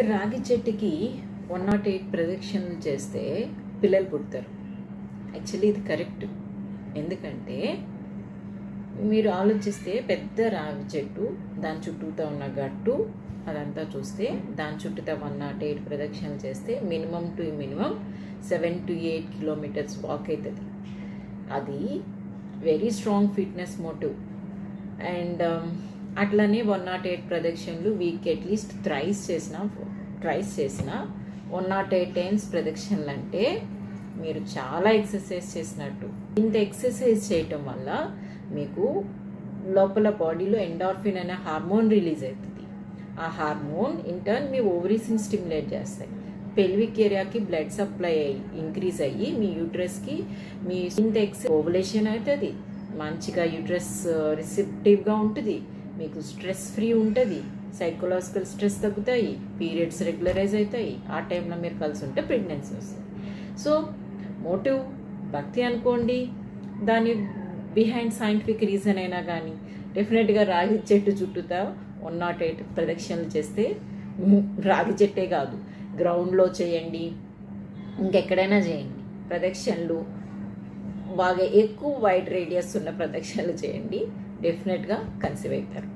రాగి చెట్టుకి 108 ప్రదక్షిణలు చేస్తే పిల్లలు పుడతారు. యాక్చువల్లీ ఇది కరెక్ట్. ఎందుకంటే మీరు ఆలోచిస్తే పెద్ద రాగి చెట్టు, దాని చుట్టూతో ఉన్న గట్టు అదంతా చూస్తే దాని చుట్టూతో 108 ప్రదక్షిణలు చేస్తే మినిమం 7 to 8 కిలోమీటర్స్ వాక్ అవుతుంది. అది very strong fitness motive. And అట్లనే 108 ప్రదక్షిణలు వీక్ అట్లీస్ట్ ట్రైస్ చేసిన 108 టైమ్స్ ప్రదక్షిణలు అంటే మీరు చాలా ఎక్సర్సైజ్ చేసినట్టు. ఇంత ఎక్సర్సైజ్ చేయటం వల్ల మీకు లోపల బాడీలో ఎండార్ఫిన్ అనే హార్మోన్ రిలీజ్ అవుతుంది. ఆ హార్మోన్ ఇంటర్న్ మీ ఓవరీస్ని స్టిమ్యులేట్ చేస్తాయి. పెల్విక్ ఏరియాకి బ్లడ్ సప్లై ఇంక్రీజ్ అయ్యి మీ యూట్రస్కి మీ ఇంత ఓవులేషన్ అవుతుంది. మంచిగా యూట్రస్ రిసెప్టివ్గా ఉంటుంది. మీకు స్ట్రెస్ ఫ్రీ ఉంటుంది. సైకలాజికల్ స్ట్రెస్ తగ్గుతాయి. పీరియడ్స్ రెగ్యులరైజ్ అవుతాయి. ఆ టైంలో మీరు కలిసి ఉంటే ప్రెగ్నెన్సీ వస్తుంది. సో మోటివ్ భక్తి అనుకోండి, దాని బిహైండ్ సైంటిఫిక్ రీజన్ అయినా కానీ డెఫినెట్గా రాగి చెట్టు చుట్టూతా 108 ప్రదక్షిణలు చేస్తే, రాగి చెట్టే కాదు గ్రౌండ్లో చేయండి, ఇంకెక్కడైనా చేయండి ప్రదక్షిణలు, బాగా ఎక్కువ వైడ్ రేడియస్ ఉన్న ప్రదక్షిణలు చేయండి. డెఫినెట్గా కన్సీవ్ అవుతారు.